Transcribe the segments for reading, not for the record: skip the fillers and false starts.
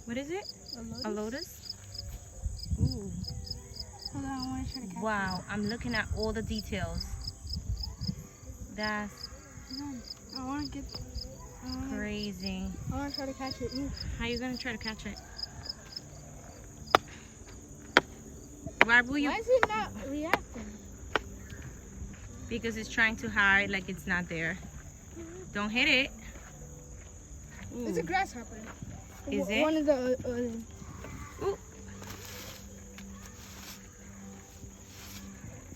What is it? A lotus. A lotus? Ooh. Hold on, I want to try to catch Wow, I'm looking at all the details. That's it. I want to get. crazy. I want to try to catch it. Ooh. How are you gonna try to catch it? Why will you? Why is it not reacting? Because it's trying to hide like it's not there. Don't hit it. Ooh. It's a grasshopper. Is it? One of the. Ooh.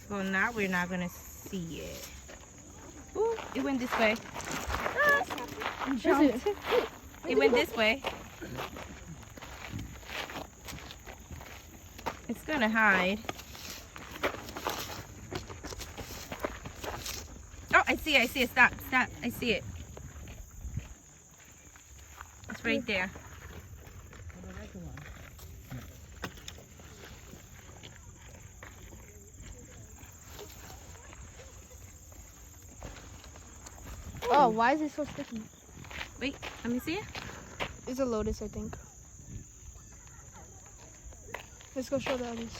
Well, now we're not gonna see it. Ooh, it went this way. Jumped. It went this way. It's gonna hide. Oh, I see it. Stop. I see it. It's right there. Oh, why is it so sticky? Wait, let me see it. It's a lotus, I think. Let's go show the others.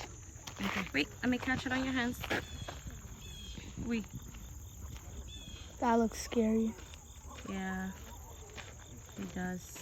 Okay, wait, let me catch it on your hands. Wait. That looks scary. Yeah, it does.